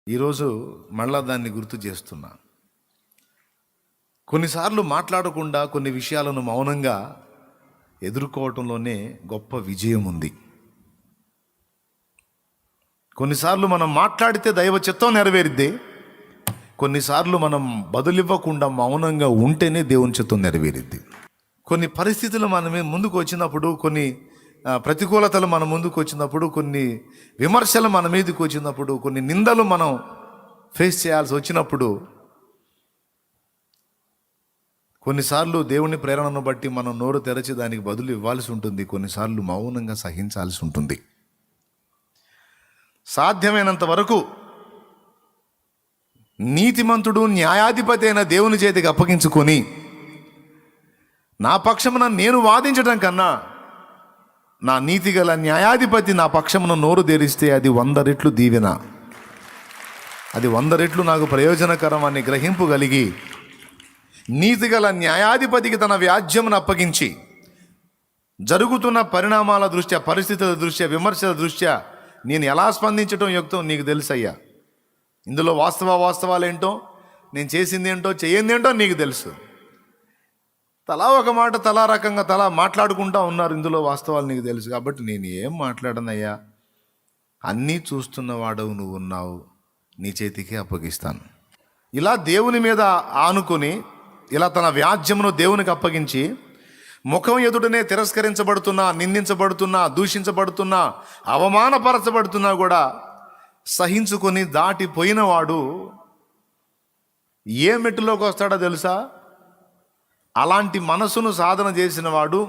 ఈరోజు మళ్ళా దాన్ని గుర్తు చేస్తున్నా. కొన్నిసార్లు మాట్లాడకుండా కొన్ని విషయాలను మౌనంగా ఎదుర్కోవటంలోనే గొప్ప విజయం ఉంది. కొన్నిసార్లు మనం మాట్లాడితే దైవ చిత్తం నెరవేరిద్ది. కొన్నిసార్లు మనం బదులివ్వకుండా మౌనంగా ఉంటేనే దేవుని చిత్తం నెరవేరిద్ది. కొన్ని పరిస్థితులు మన ముందుకు వచ్చినప్పుడు, కొన్ని ప్రతికూలతలు మన ముందుకు వచ్చినప్పుడు, కొన్ని విమర్శలు మన మీదకి వచ్చినప్పుడు, కొన్ని నిందలు మనం ఫేస్ చేయాల్సి వచ్చినప్పుడు, కొన్నిసార్లు దేవుని ప్రేరణను బట్టి మనం నోరు తెరచి దానికి బదులు ఇవ్వాల్సి ఉంటుంది. కొన్నిసార్లు మౌనంగా సహించాల్సి ఉంటుంది. సాధ్యమైనంత వరకు నీతిమంతుడు న్యాయాధిపతి అయిన దేవుని చేతికి అప్పగించుకొని నా పక్షమున నేను వాదించడం కన్నా నా నీతి గల న్యాయాధిపతి నా పక్షమున నోరు తెరిస్తే అది 100 రెట్లు దీవెన, అది 100 రెట్లు నాకు ప్రయోజనకరం అని గ్రహింపు కలిగి నీతిగల న్యాయాధిపతికి తన వ్యాజ్యమును అప్పగించి జరుగుతున్న పరిణామాల దృష్ట్యా, పరిస్థితుల దృష్ట్యా, విమర్శల దృష్ట్యా నేను ఎలా స్పందించడం యుక్తం నీకు తెలుసయ్యా. ఇందులో వాస్తవాలేంటో, నేను చేసింది ఏంటో, చేయంది ఏంటో నీకు తెలుసు. తలా ఒక మాట తలా రకంగా తలా మాట్లాడుకుంటా ఉన్నారు. ఇందులో వాస్తవాలు నీకు తెలుసు. కాబట్టి నేను ఏం మాట్లాడనయ్యా, అన్నీ చూస్తున్నవాడవు నువ్వు ఉన్నావు, నీ చేతికి అప్పగిస్తాను. ఇలా దేవుని మీద ఆనుకొని, ఇలా తన వ్యాజ్యమును దేవునికి అప్పగించి, ముఖం ఎదుటనే తిరస్కరించబడుతున్నా, నిందించబడుతున్నా, దూషించబడుతున్నా, అవమానపరచబడుతున్నా కూడా సహించుకొని దాటిపోయినవాడు ఏ మెట్టులోకి వస్తాడో తెలుసా? అలాంటి మనసును సాధన చేసిన వాడు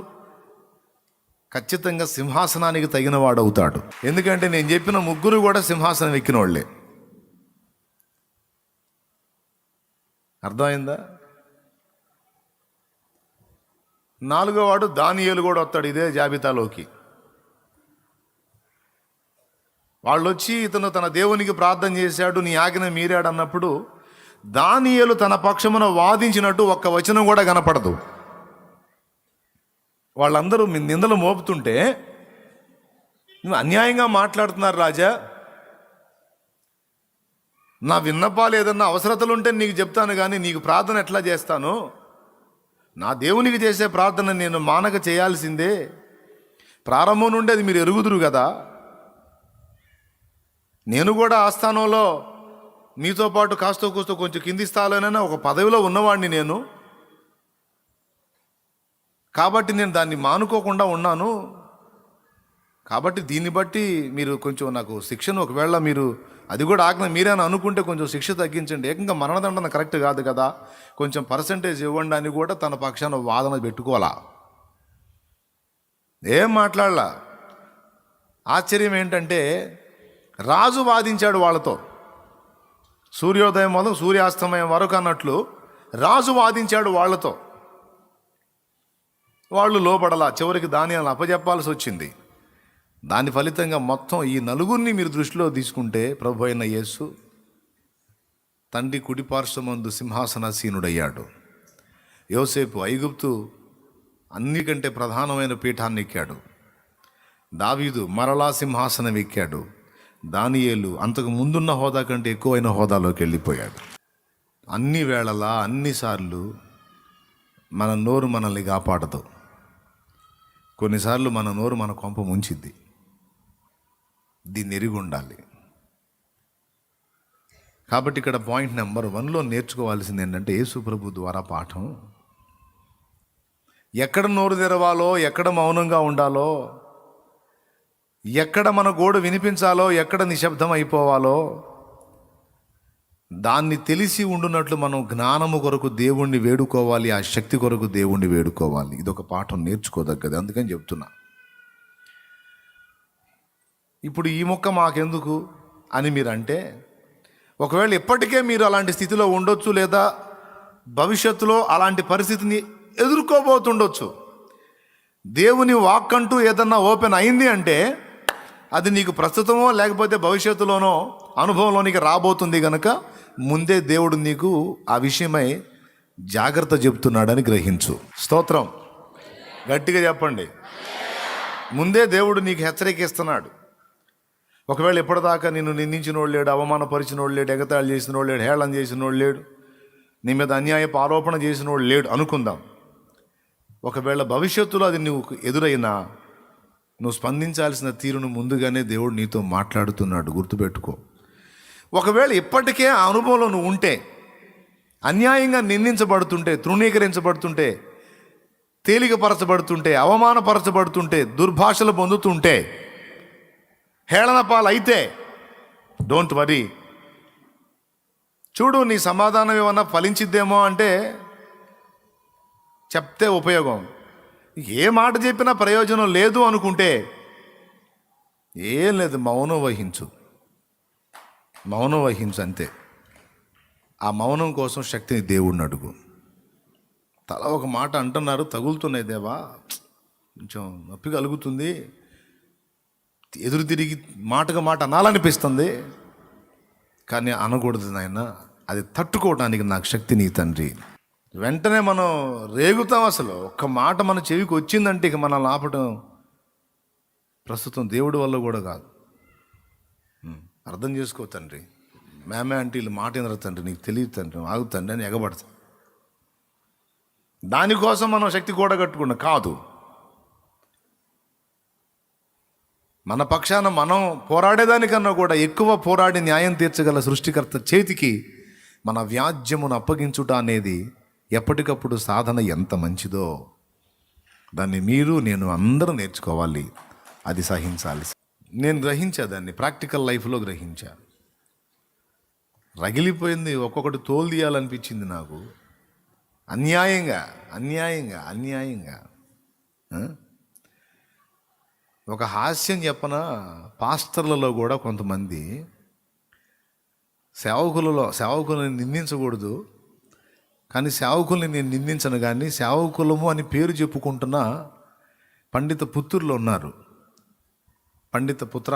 ఖచ్చితంగా సింహాసనానికి తగిన వాడు అవుతాడు. ఎందుకంటే నేను చెప్పిన ముగ్గురు కూడా సింహాసనం ఎక్కిన వాళ్ళే. అర్థమైందా? 4వ వాడు దానియేలు కూడా వస్తాడు ఇదే జాబితాలోకి. వాళ్ళు వచ్చి ఇతను తన దేవునికి ప్రార్థన చేశాడు, నీ ఆజ్ఞ మీరాడు అన్నప్పుడు దానియేలు తన పక్షమున వాదించినట్టు ఒక్క వచనం కూడా కనపడదు. వాళ్ళందరూ నిందలు మోపుతుంటే, నువ్వు అన్యాయంగా మాట్లాడుతున్నారు రాజా, నా విన్నపాలు ఏదన్నా అవసరతలు ఉంటే నీకు చెప్తాను, కానీ నీకు ప్రార్థన ఎట్లా చేస్తాను? నా దేవునికి చేసే ప్రార్థన నేను మానక చేయాల్సిందే. ప్రారంభం నుండి అది మీరు ఎరుగుదురు కదా. నేను కూడా ఆస్థానంలో మీతో పాటు కాస్తో కూస్తో కొంచెం కింది స్థాయిలోనైనా ఒక పదవిలో ఉన్నవాడిని నేను. కాబట్టి నేను దాన్ని మానుకోకుండా ఉన్నాను. కాబట్టి దీన్ని బట్టి మీరు కొంచెం నాకు శిక్షను, ఒకవేళ మీరు అది కూడా ఆజ్ఞ మీరేనా అనుకుంటే కొంచెం శిక్ష తగ్గించండి. ఏకంగా మరణదండన కరెక్ట్ కాదు కదా, కొంచెం పర్సంటేజ్ ఇవ్వండి అని కూడా తన పక్షాన వాదన పెట్టుకోవాలా. ఏం మాట్లాడలా. ఆశ్చర్యం ఏంటంటే రాజు వాదించాడు వాళ్ళతో. సూర్యోదయం మొదలు సూర్యాస్తమయం వరకు అన్నట్లు రాజు వాదించాడు వాళ్ళతో. వాళ్ళు లోపడలా. చివరికి దానియేలును అప్పచెప్పాల్సి వచ్చింది. దాని ఫలితంగా మొత్తం ఈ నలుగురిని మీరు దృష్టిలో తీసుకుంటే ప్రభు అయిన యేసు తండ్రి కుడిపార్శ్వమందు సింహాసనాసీనుడయ్యాడు. యోసేపు ఐగుప్తు అన్నికంటే ప్రధానమైన పీఠాన్ని ఎక్కాడు. దావీదు మరలా సింహాసనం ఎక్కాడు. దానియేలు అంతకు ముందున్న హోదా కంటే ఎక్కువైన హోదాలోకి వెళ్ళిపోయాడు. అన్ని వేళలా అన్నిసార్లు మన నోరు మనల్ని కాపాడదు. కొన్నిసార్లు మన నోరు మన కొంప ముంచిద్ది. దీన్ని ఎరిగి ఉండాలి. కాబట్టి ఇక్కడ పాయింట్ నెంబర్ 1లో నేర్చుకోవాల్సింది ఏంటంటే, యేసు ప్రభు ద్వారా పాఠం. ఎక్కడ నోరు తెరవాలో, ఎక్కడ మౌనంగా ఉండాలో, ఎక్కడ మన గోడు వినిపించాలో, ఎక్కడ నిశ్శబ్దం అయిపోవాలో దాన్ని తెలిసి ఉండునట్లు మనం జ్ఞానము కొరకు దేవుణ్ణి వేడుకోవాలి, ఆ శక్తి కొరకు దేవుణ్ణి వేడుకోవాలి. ఇదొక పాఠం నేర్చుకోదగ్గది. అందుకని చెప్తున్నా. ఇప్పుడు ఈ మొక్క మాకెందుకు అని మీరు అంటే, ఒకవేళ ఇప్పటికే మీరు అలాంటి స్థితిలో ఉండొచ్చు, లేదా భవిష్యత్తులో అలాంటి పరిస్థితిని ఎదుర్కోబోతుండొచ్చు. దేవుని వాక్కంటూ ఏదన్నా ఓపెన్ అయింది అంటే అది నీకు ప్రస్తుతమో లేకపోతే భవిష్యత్తులోనో అనుభవంలోనికి రాబోతుంది కనుక ముందే దేవుడు నీకు ఆ విషయమై జాగ్రత్త చెప్తున్నాడని గ్రహించు. స్తోత్రం. గట్టిగా చెప్పండి. ముందే దేవుడు నీకు హెచ్చరిక ఇస్తున్నాడు. ఒకవేళ ఎప్పటిదాకా నిన్ను నిందించినోడు లేడు, అవమానపరిచినోడు లేడు, ఎగతాళి చేసినోడు లేడు, హేళన చేసినోడు లేడు, నీ మీద అన్యాయపు ఆరోపణ చేసినోడు లేడు అనుకుందాం. ఒకవేళ భవిష్యత్తులో అది నువ్వు ఎదురైనా నువ్వు స్పందించాల్సిన తీరును ముందుగానే దేవుడు నీతో మాట్లాడుతున్నాడు, గుర్తుపెట్టుకో. ఒకవేళ ఇప్పటికే ఆ అనుభవంలో నువ్వు ఉంటే, అన్యాయంగా నిందించబడుతుంటే, తృణీకరించబడుతుంటే, తేలికపరచబడుతుంటే, అవమానపరచబడుతుంటే, దుర్భాషలు పొందుతుంటే, హేళన పాలైతే డోంట్ వరీ. చూడు, నీ సమాధానం ఏమన్నా ఫలించిద్దేమో అంటే చెప్తే ఉపయోగం. ఏ మాట చెప్పినా ప్రయోజనం లేదు అనుకుంటే ఏం లేదు, మౌనం వహించు, మౌనం వహించు అంతే. ఆ మౌనం కోసం శక్తిని దేవుడిని అడుగు. తల ఒక మాట అంటున్నారు, తగులుతున్నాయి దేవా, కొంచెం నొప్పి కలుగుతుంది, ఎదురు తిరిగి మాటగా మాట అనాలనిపిస్తుంది, కానీ అనకూడదు నాయన, అది తట్టుకోవడానికి నాకు శక్తి నీ తండ్రి. వెంటనే మనం రేగుతాం. అసలు ఒక్క మాట మన చెవికి వచ్చిందంటే ఇక మనల్ని ఆపటం ప్రస్తుతం దేవుడి వల్ల కూడా కాదు. అర్థం చేసుకో తండ్రి, మేమే అంటే వీళ్ళు మాట వినరు తండ్రి, నీకు తెలియదు తండ్రి, ఆగుతండి అని ఎగబడతాం. దానికోసం మనం శక్తి కూడగట్టుకున్నాం కాదు. మన పక్షాన మనం పోరాడేదానికన్నా కూడా ఎక్కువ పోరాడి న్యాయం తీర్చగల సృష్టికర్త చేతికి మన వ్యాజ్యమును అప్పగించుట అనేది ఎప్పటికప్పుడు సాధన ఎంత మంచిదో దాన్ని మీరు నేను అందరూ నేర్చుకోవాలి, అది సహించాలి. నేను గ్రహించా, దాన్ని ప్రాక్టికల్ లైఫ్లో గ్రహించా. రగిలిపోయింది, ఒక్కొక్కటి తోలు తీయాలనిపించింది నాకు, అన్యాయంగా అన్యాయంగా అన్యాయంగా. ఒక హాస్యం చెప్పన, పాస్టర్లలో కూడా కొంతమంది సేవకులను నిందించకూడదు, కానీ సేవకుల్ని నేను నిందించను, కానీ సేవకులము అని పేరు చెప్పుకుంటున్న పండిత పుత్రులు ఉన్నారు, పండిత పుత్ర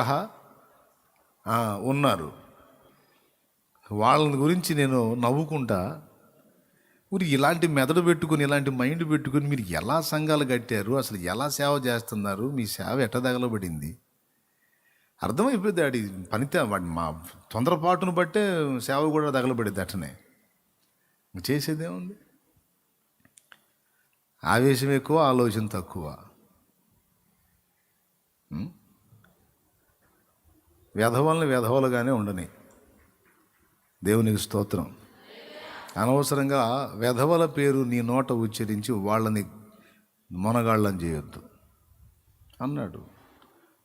ఉన్నారు. వాళ్ళని గురించి నేను నవ్వుకుంటా, ఊరి ఇలాంటి మెదడు పెట్టుకుని, ఇలాంటి మైండ్ పెట్టుకుని మీరు ఎలా సంఘాలు కట్టారు, అసలు ఎలా సేవ చేస్తున్నారు, మీ సేవ ఎట్ట తగలబడింది అర్థమైపోయింది. వాడి పనితే వాడి మా తొందరపాటును బట్టే సేవ కూడా తగలబడింది. అట్టనే చేసేదేముంది, ఆవేశం ఎక్కువ, ఆలోచన తక్కువ. వ్యధవల్ని వ్యధవలుగానే ఉండని. దేవునికి స్తోత్రం. అనవసరంగా వ్యధవల పేరు నీ నోట ఉచ్చరించి వాళ్ళని మొనగాళ్ళని చేయొద్దు అన్నాడు.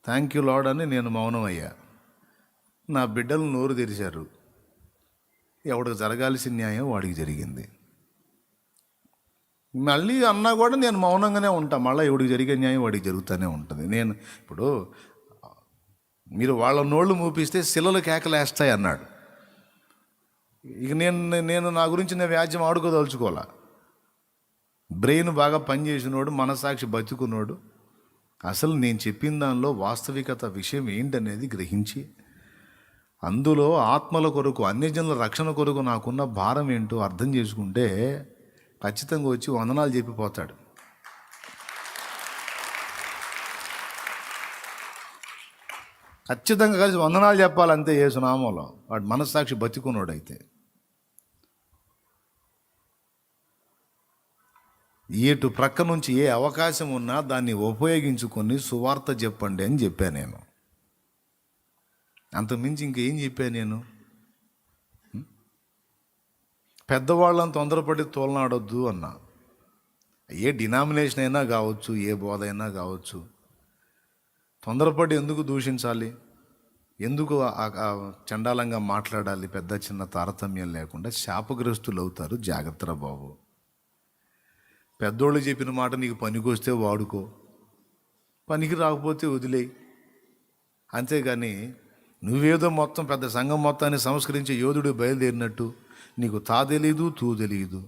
థ్యాంక్ యూ లార్డ్ అని నేను మౌనం అయ్యా. నా బిడ్డలు నోరు తెరిచారు. ఎవడికి జరగాల్సిన న్యాయం వాడికి జరిగింది. మళ్ళీ అన్నా కూడా నేను మౌనంగానే ఉంటా. మళ్ళీ ఎవడికి జరిగే న్యాయం వాడికి జరుగుతూనే ఉంటుంది. నేను ఇప్పుడు మీరు వాళ్ళ నోళ్ళు మూపిస్తే శిలలు కేకలేస్తాయి అన్నాడు. ఇక నేను నా గురించి నేను వ్యాజ్యం ఆడుకోదలుచుకోవాలా. బ్రెయిన్ బాగా పనిచేసినోడు, మనసాక్షి బతుకున్నోడు అసలు నేను చెప్పిన దానిలో వాస్తవికత విషయం ఏంటనేది గ్రహించి అందులో ఆత్మల కొరకు, అన్యజనుల రక్షణ కొరకు నాకున్న భారం ఏంటో అర్థం చేసుకుంటే ఖచ్చితంగా వచ్చి వందనాలు చెప్పిపోతాడు. ఖచ్చితంగా కలిసి వందనాలు చెప్పాలంతే యేసునామంలో, వాడు మనస్సాక్షి బతికున్నాడైతే. ఏటు ప్రక్క నుంచి ఏ అవకాశం ఉన్నా దాన్ని ఉపయోగించుకొని సువార్త చెప్పండి అని చెప్పాను నేను. అంతకుమించి ఇంకేం చెప్పాను నేను? పెద్దవాళ్ళని తొందరపడి తోలనాడొద్దు అన్నా. ఏ డినామినేషన్ అయినా కావచ్చు, ఏ బోధ అయినా కావచ్చు, తొందరపడి ఎందుకు దూషించాలి, ఎందుకు చండాలంగా మాట్లాడాలి? పెద్ద చిన్న తారతమ్యం లేకుండా శాపగ్రస్తులు అవుతారు. జాగ్రత్త బాబు. పెద్దోళ్ళు చెప్పిన మాట నీకు పనికొస్తే వాడుకో, పనికి రాకపోతే వదిలేయి. అంతేగాని నువ్వేదో మొత్తం పెద్ద సంఘం మొత్తాన్ని సంస్కరించే యోధుడు బయలుదేరినట్టు నీకు తా తెలీదు, తూ తెలీదు.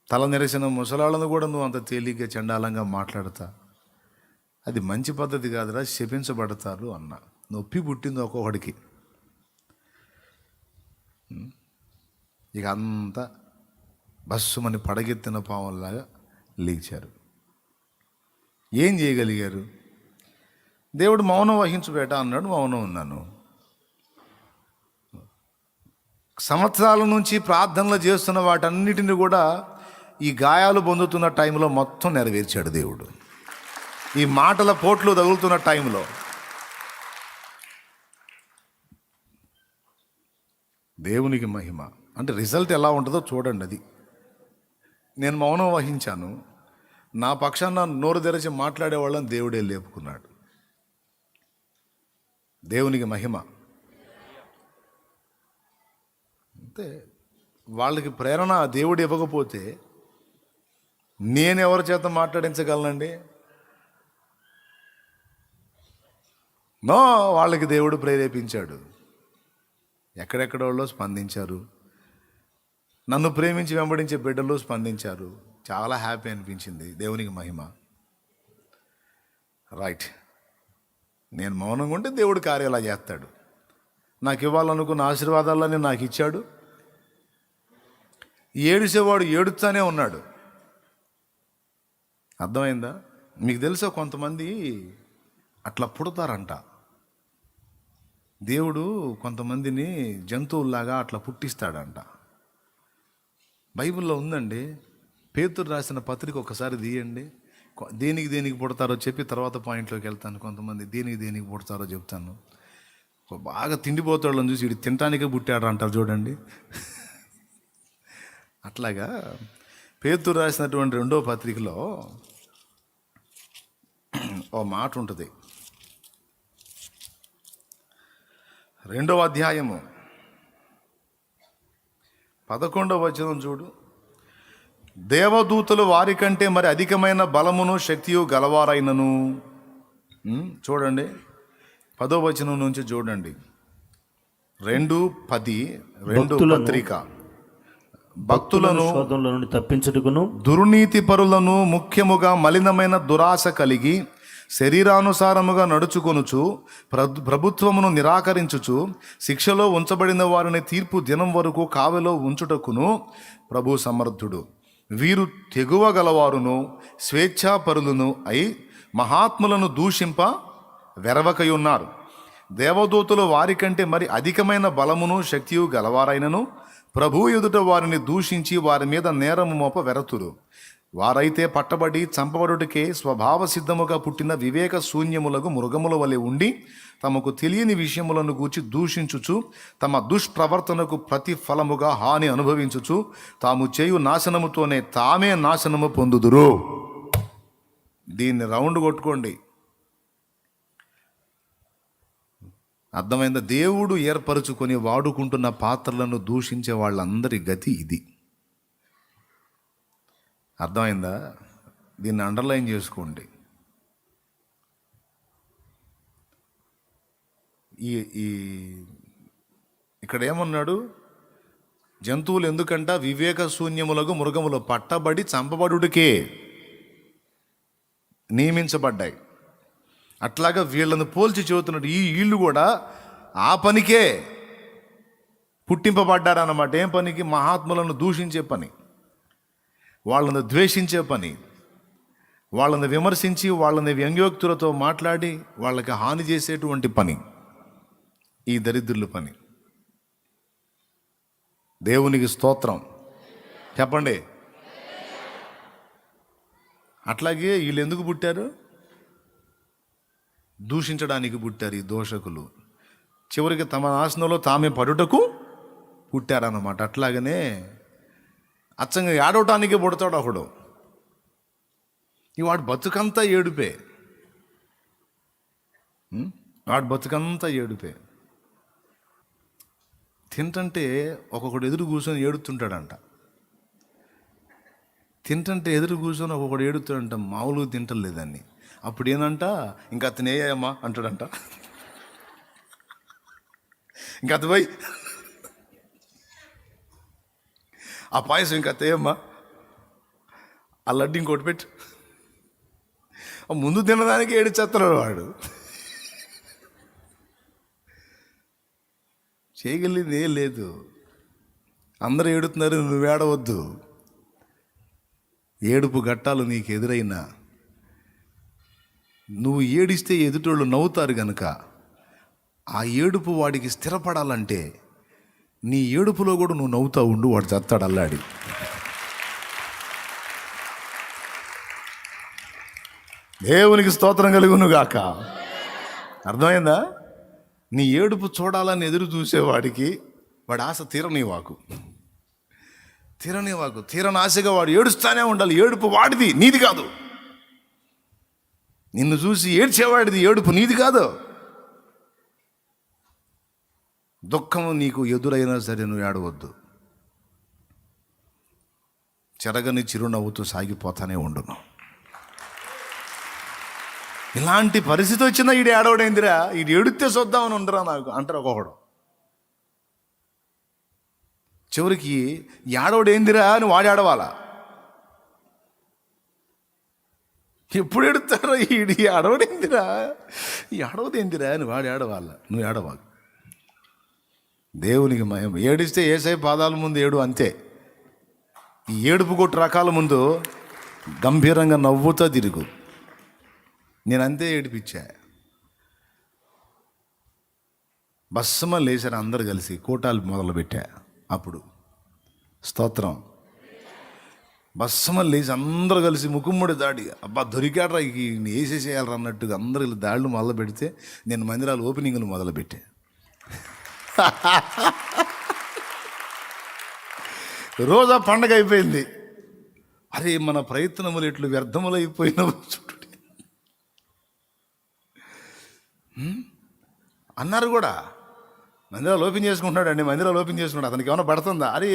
తల నెరసిన ముసలాళ్ళను కూడా నువ్వు అంత తేలిగ్గా చండాలంగా మాట్లాడతా, అది మంచి పద్ధతి కాదురా, శపించబడతారు అన్న. నొప్పి పుట్టింది ఒక్కొక్కడికి. ఇక అంతా బస్సుమని పడగెత్తిన పావుల్లాగా లేచారు. ఏం చేయగలిగారు? దేవుడు మౌనం వహించు బేట అన్నాడు, మౌనం ఉన్నాను. సంవత్సరాల నుంచి ప్రార్థనలు చేస్తున్న వాటన్నిటిని కూడా ఈ గాయాలు పొందుతున్న టైంలో మొత్తం నెరవేర్చాడు దేవుడు. ఈ మాటల పోట్లు తగులుతున్న టైంలో దేవునికి మహిమ. అంటే రిజల్ట్ ఎలా ఉంటుందో చూడండి. అది నేను మౌనం వహించాను, నా పక్షాన నోరు తెరచి మాట్లాడే వాళ్ళని దేవుడే లేపుకున్నాడు. దేవునికి మహిమ. అంతే. వాళ్ళకి ప్రేరణ దేవుడు ఇవ్వకపోతే నేను ఎవరి చేత మాట్లాడించగలనండి? నో, వాళ్ళకి దేవుడు ప్రేరేపించాడు. ఎక్కడెక్కడోళ్ళో స్పందించారు, నన్ను ప్రేమించి వెంబడించే బిడ్డలు స్పందించారు. చాలా హ్యాపీ అనిపించింది. దేవునికి మహిమ. రైట్. నేను మౌనంగా ఉంటే దేవుడు కార్యాలు చేస్తాడు. నాకు ఇవ్వాలనుకున్న ఆశీర్వాదాలన్నీ నాకు ఇచ్చాడు. ఏడిసేవాడు ఏడుస్తానే ఉన్నాడు. అర్థమైందా? మీకు తెలుసా, కొంతమంది అట్లా పుడతారంట. దేవుడు కొంతమందిని జంతువుల్లాగా అట్లా పుట్టిస్తాడంట. బైబిల్లో ఉందండి. పేతురు రాసిన పత్రిక ఒకసారి తీయండి. దేనికి పుడతారో చెప్పి తర్వాత పాయింట్లోకి వెళ్తాను. కొంతమంది దేనికి పుడతారో చెప్తాను. బాగా తిండిపోతాళ్ళని చూసి వీడు తినటానికే పుట్టాడు అంటారు చూడండి. అట్లాగా పేతురు రాసినటువంటి 2వ పత్రికలో ఓ మాట ఉంటుంది. 2వ అధ్యాయము 11వ వచనం చూడు. దేవదూతలు వారికంటే మరి అధికమైన బలమును శక్తియు గలవారైనను. చూడండి 10వ వచనం నుంచి చూడండి. 2:10 2 పత్రిక. భక్తులను శోధనల నుండి తప్పించుటకును, దుర్నీతి పరులను, ముఖ్యముగా మలినమైన దురాశ కలిగి శరీరానుసారముగా నడుచుకొనుచు ప్రభుత్వమును నిరాకరించుచు శిక్షలో ఉంచబడిన వారిని తీర్పు దినం వరకు కావెలో ఉంచుటకును ప్రభు సమర్థుడు. వీరు తెగువ గలవారును స్వేచ్ఛాపరులను అయి మహాత్ములను దూషింప వెరవకయున్నారు. దేవదూతలు వారికంటే మరి అధికమైన బలమును శక్తియు గలవారైనను ప్రభు ఎదుట వారిని దూషించి వారి మీద నేరము మోప వెరతురు. వారైతే పట్టబడి చంపబడుటకే స్వభావ సిద్ధముగా పుట్టిన వివేక శూన్యములకు మృగముల వలె ఉండి తమకు తెలియని విషయములను గూర్చి దూషించుచు తమ దుష్ప్రవర్తనకు ప్రతిఫలముగా హాని అనుభవించుచు తాము చేయు నాశనముతోనే తామే నాశనము పొందుదురు. దీన్ని రౌండ్ కొట్టుకోండి. అర్థమైందా? దేవుడు ఏర్పరచుకొని వాడుకుంటున్న పాత్రలను దూషించే వాళ్ళందరి గతి ఇది. అర్థమైందా? దీన్ని అండర్లైన్ చేసుకోండి. ఈ ఇక్కడ ఏమన్నాడు? జంతువులు ఎందుకంట వివేక శూన్యములకు మృగములు పట్టబడి చంపబడుటకే నియమించబడ్డాయి. అట్లాగా వీళ్ళను పోల్చి చెబుతున్నాడు. వీళ్ళు కూడా ఆ పనికే పుట్టింపబడ్డారన్నమాట. ఏం పనికి? మహాత్ములను దూషించే పని, వాళ్ళని ద్వేషించే పని, వాళ్ళని విమర్శించి వాళ్ళని వ్యంగ్యోక్తులతో మాట్లాడి వాళ్ళకి హాని చేసేటువంటి పని, ఈ దరిద్రుల పని. దేవునికి స్తోత్రం చెప్పండి. అట్లాగే వీళ్ళు ఎందుకు పుట్టారు? దూషించడానికి పుట్టారు ఈ దోషకులు. చివరికి తమ నాశనంలో తామే పడుటకు పుట్టారన్నమాట. అట్లాగనే అచ్చంగా ఏడవటానికి పుడతాడు ఒకడు. వాడు బతుకంతా ఏడుపే. వాడు బతుకంతా ఏడుపే. తింటంటే ఒక్కొక్కడు ఎదురు కూర్చొని ఏడుతుంటాడంట. తింటంటే ఎదురు కూర్చొని ఒక్కొక్కడు ఏడుతాడంట. మామూలుగా తింటలేదని. అప్పుడు ఏనంట, ఇంకా అతను ఏయమ్మా అంటాడంట. ఇంకా అతను పోయి ఆ పాయసం ఇంకా అత్తయ్యమ్మా, ఆ లడ్డు ఇంకోటి పెట్టు. ముందు తినడానికి ఏడిచేస్తున్నాడు వాడు. చేయగలిగింది ఏం లేదు. అందరూ ఏడుతున్నారు, నువ్వు ఏడవద్దు. ఏడుపు గట్టాలు నీకు ఎదురైనా నువ్వు ఏడిస్తే ఎదుటోళ్ళు నవ్వుతారు గనుక ఆ ఏడుపు వాడికి స్థిరపడాలంటే నీ ఏడుపులో కూడా నువ్వు నవ్వుతా ఉండు, వాడు చస్తాడు అల్లాడి. దేవునికి స్తోత్రం కలుగునుగాక. అర్థమైందా? నీ ఏడుపు చూడాలని ఎదురు చూసేవాడికి వాడి ఆశ తీరనివాకు, తీరని ఆశగా వాడు ఏడుస్తానే ఉండాలి. ఏడుపు వాడిది, నీది కాదు. నిన్ను చూసి ఏడ్చేవాడిది, ఏడుపు నీది కాదు. దుఃఖము నీకు ఎదురైనా సరే నువ్వు ఏడవద్దు. చెరగని చిరునవ్వుతూ సాగిపోతానే ఉండును. ఇలాంటి పరిస్థితి వచ్చిందా ఈడు ఏడవడైందిరా, ఈడు ఏడితే చూద్దామని ఉండరా నాకు అంటారు ఒక్కొక్కడు. చివరికి ఏడవడైందిరా అని వాడు ఏడవాలా. ఎప్పుడు ఎడుతారో ఈడు ఏడవడైందిరా, ఏడవదేందిరా అని వాడు ఏడవాలా, నువ్వు ఏడవాలి. దేవునికి మయం. ఏడిస్తే ఏసై పాదాల ముందు ఏడు, అంతే. ఈ ఏడుపు కొట్టు రకాల ముందు గంభీరంగా నవ్వుతా తిరుగు. నేను అంతే ఏడిపించా. బస్సమ లేచారు అందరు కలిసి, కోటాలు మొదలుపెట్టా. అప్పుడు స్తోత్రం, బస్సమ లేచి అందరూ కలిసి ముక్కుమ్మడి దాడి, అబ్బా దొరికాడ్రా వేసేసేయాలరా అన్నట్టుగా అందరు దాడులు మొదలు పెడితే నేను మందిరాలు ఓపెనింగ్లు మొదలుపెట్టా. రోజా పండగ అయిపోయింది. అరే మన ప్రయత్నములు ఎట్లు వ్యర్థములు అయిపోయినావు చూడు అన్నారు కూడా. మందిరాలు ఓపెన్ చేసుకుంటున్నాడు అండి, మందిరాలు ఓపెన్ చేసుకున్నాడు. అతనికి ఏమైనా పడుతుందా? అరే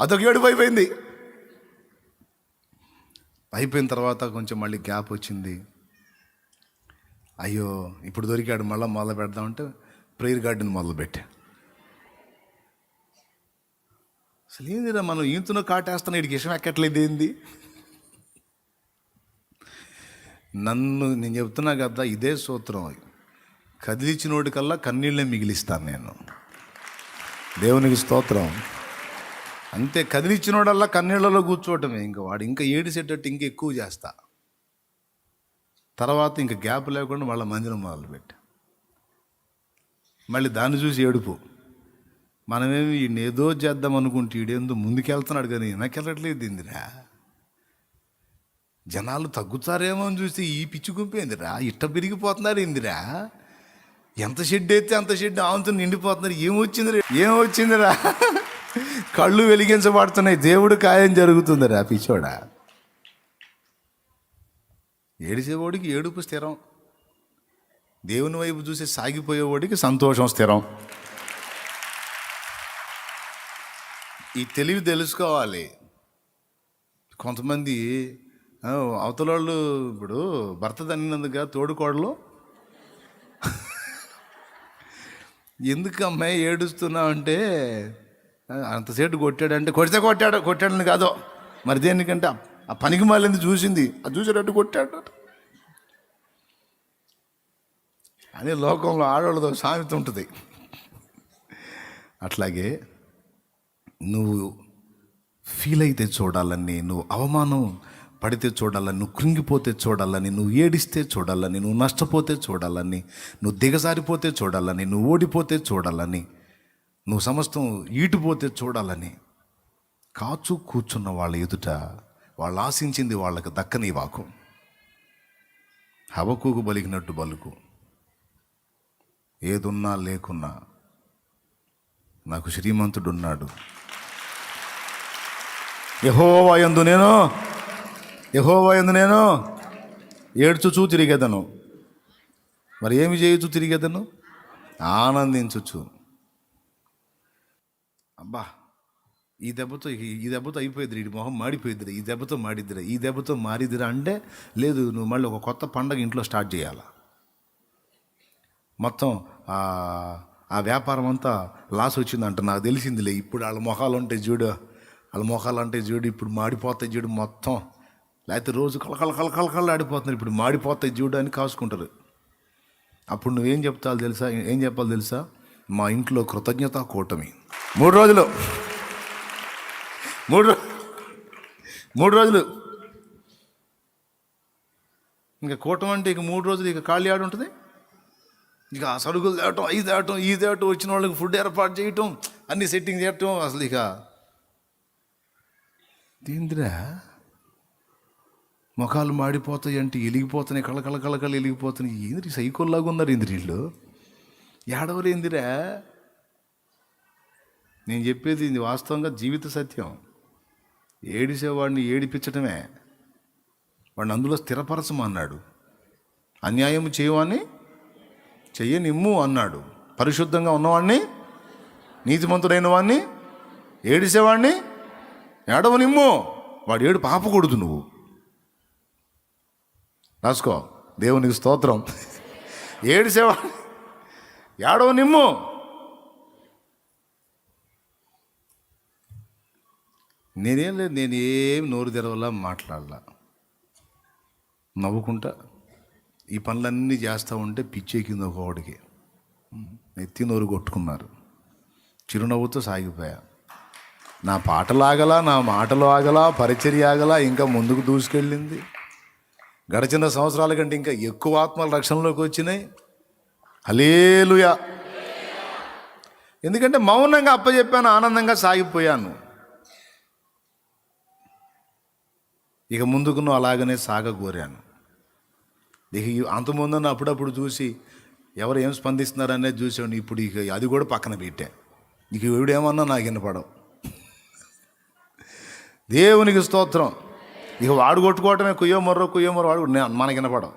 అదొక ఏడుపు అయిపోయింది. అయిపోయిన తర్వాత కొంచెం మళ్ళీ గ్యాప్ వచ్చింది. అయ్యో ఇప్పుడు దొరికాడు, మళ్ళీ మొదలు పెడదామంటే ప్రేయర్ గార్డెన్ మొదలుపెట్టా. అసలు ఏందిరా మనం ఈంతున కాటేస్తున్నా, వీడికి ఇష్టం ఎక్కట్లేదు ఏంది? నేను చెప్తున్నా కదా, ఇదే సూత్రం. కదిలిచ్చినోడికల్లా కన్నీళ్ళే మిగిలిస్తాను నేను. దేవునికి స్తోత్రం. అంతే, కదిలిచ్చినోడల్లా కన్నీళ్లలో కూర్చోవటమే. ఇంకా వాడు ఇంకా ఏడిసేటట్టు ఇంకా ఎక్కువ చేస్తా. తర్వాత ఇంకా గ్యాప్ లేకుండా వాళ్ళ మందిరం మొదలుపెట్టా. మళ్ళీ దాన్ని చూసి ఏడుపు. మనమేమి ఈయనేదో చేద్దాం అనుకుంటే ఈడేందో ముందుకెళ్తున్నాడు కానీ వెనకెళ్ళట్లేదు ఇందిరా. జనాలు తగ్గుతారేమో అని చూస్తే ఈ పిచ్చి గుంపేందిరా, ఇట్ట పెరిగిపోతున్నారు ఇందిరా. ఎంత షెడ్ అయితే అంత షెడ్ ఆవుతో నిండిపోతున్నారు. ఏమొచ్చిందిరా కళ్ళు వెలిగించబడుతున్నాయి, దేవుడు కార్యం జరుగుతుందిరా పిచ్చోడా. ఏడిసేవాడికి ఏడుపు స్థిరం, దేవుని వైపు చూసి సాగిపోయేవాడికి సంతోషం స్థిరం. ఈ తెలివి తెలుసుకోవాలి. కొంతమంది అవతల వాళ్ళు ఇప్పుడు భర్త తన్నినందుగా తోడుకోడలు ఎందుకు అమ్మాయి ఏడుస్తున్నావు అంటే, అంతసేటు కొట్టాడంటే కొట్టాడని కాదో మరి దేనికంటే ఆ పనికి మాలింది చూసింది, అది చూసేటట్టు కొట్టాడు అనే లోకంలో ఆడవాళ్ళతో సామెత ఉంటుంది. అట్లాగే నువ్వు ఫీల్ అయితే చూడాలని, నువ్వు అవమానం పడితే చూడాలని, నువ్వు కృంగిపోతే చూడాలని, నువ్వు ఏడిస్తే చూడాలని, నువ్వు నష్టపోతే చూడాలని, నువ్వు దిగజారిపోతే చూడాలని, నువ్వు ఓడిపోతే చూడాలని, నువ్వు సమస్తం ఈటిపోతే చూడాలని కాచు కూర్చున్న వాళ్ళ ఎదుట వాళ్ళు ఆశించింది వాళ్ళకి దక్కనివాకు. హబక్కూకు బలిగినట్టు బలుకు. ఏదున్నా లేకున్నా నాకు శ్రీమంతుడున్నాడు. యెహోవా యందు నేను ఏడ్చుచూ తిరిగేదను. మరి ఏమి చేయొచ్చు తిరిగేదను? ఆనందించచ్చు. అబ్బా ఈ దెబ్బతో అయిపోయిద్దిరా, ఈ మొహం మాడిపోయిద్దిరా, ఈ దెబ్బతో మారిద్దిరా అంటే లేదు, నువ్వు మళ్ళీ ఒక కొత్త పండగ ఇంట్లో స్టార్ట్ చేయాలి. మొత్తం ఆ వ్యాపారం అంతా లాస్ వచ్చిందంట, నాకు తెలిసిందిలే. ఇప్పుడు వాళ్ళ మొఖాలు ఉంటాయి చూడు, ఇప్పుడు మాడిపోతాయి చూడు మొత్తం. లేకపోతే రోజు కలకల ఆడిపోతున్నారు, ఇప్పుడు మాడిపోతాయి చూడు అని కాసుకుంటారు. అప్పుడు నువ్వేం చెప్పాలి తెలుసా? మా ఇంట్లో కృతజ్ఞత కూటమి 3 రోజులు 3 రోజులు ఇంకా కూటం అంటే ఇక 3 రోజులు ఇక ఖాళీ ఆడు ఉంటుంది. ఇక ఆ సరుకులు తేవటం, అవి తేవటం, ఈ తేవటం, వచ్చిన వాళ్ళకి ఫుడ్ ఏర్పాటు చేయటం, అన్ని సెట్టింగ్ చేయటం. అసలు ఇక ఏందిరా, ముఖాలు మాడిపోతాయి అంటే వెలిగిపోతున్నాయి, కళ్ళ వెలిగిపోతున్నాయి. ఏంది సైకోల్లాగా ఉన్నారు ఏంది వీళ్ళు, ఏడవలేందిరా. నేను చెప్పేది ఇది వాస్తవంగా జీవిత సత్యం. ఏడిసేవాడిని ఏడిపించటమే, వాడిని అందులో స్థిరపరచమన్నాడు. అన్యాయం చేయవాన్ని చెయ్యనిమ్ము అన్నాడు. పరిశుద్ధంగా ఉన్నవాడిని, నీతిమంతుడైన వాడిని, ఏడిసేవాడిని ఏడవనిమ్ము. వాడు ఏడు పాపకూడదు. నువ్వు రాసుకో, దేవునికి స్తోత్రం. ఏడిసేవాడిని ఏడవనిమ్ము. నేనేం లేదు, నేనేం నోరు తెరవలా, మాట్లాడలా, నవ్వుకుంటా ఈ పనులన్నీ చేస్తూ ఉంటే పిచ్చెక్కింది ఒకడికి. నెత్తి నోరు కొట్టుకున్నారు. చిరునవ్వుతో సాగిపోయా. నా పాటలు ఆగలా, నా మాటలు ఆగలా, పరిచర్య ఆగలా, ఇంకా ముందుకు దూసుకెళ్ళింది. గడిచిన సంవత్సరాల కంటే ఇంకా ఎక్కువ ఆత్మల రక్షణలోకి వచ్చినాయి. హల్లెలూయా. ఎందుకంటే మౌనంగా అప్పచెప్పాను, ఆనందంగా సాగిపోయాను. ఇక ముందుకు నువ్వు అలాగనే సాగగోరాను. ఇక అంతకుముందు అప్పుడప్పుడు చూసి ఎవరు ఏం స్పందిస్తున్నారు అనేది చూసాను. ఇప్పుడు ఇక అది కూడా పక్కన పెట్టా. ఇక ఎవడేమన్నా నాకు వినపడవు. దేవునికి స్తోత్రం. ఇక వాడు కొట్టుకోవటమే, కుయ్యో మొర్రో వాడు మనకి వినపడవు.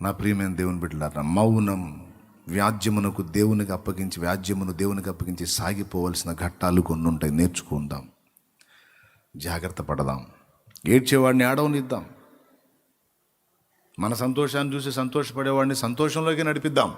నా ప్రియమైన దేవుని బిడ్డలారా, మౌనం వ్యాజ్యమునకు దేవునికి అప్పగించి, వ్యాజ్యమును దేవునికి అప్పగించి సాగిపోవలసిన ఘట్టాలు కొన్ని ఉంటాయి. నేర్చుకుందాం, జాగ్రత్త పడదాం, ఏడ్చేవాడిని ఆడవనిద్దాం, మన సంతోషాన్ని చూసి సంతోషపడేవాడిని సంతోషంలోకి నడిపిద్దాం.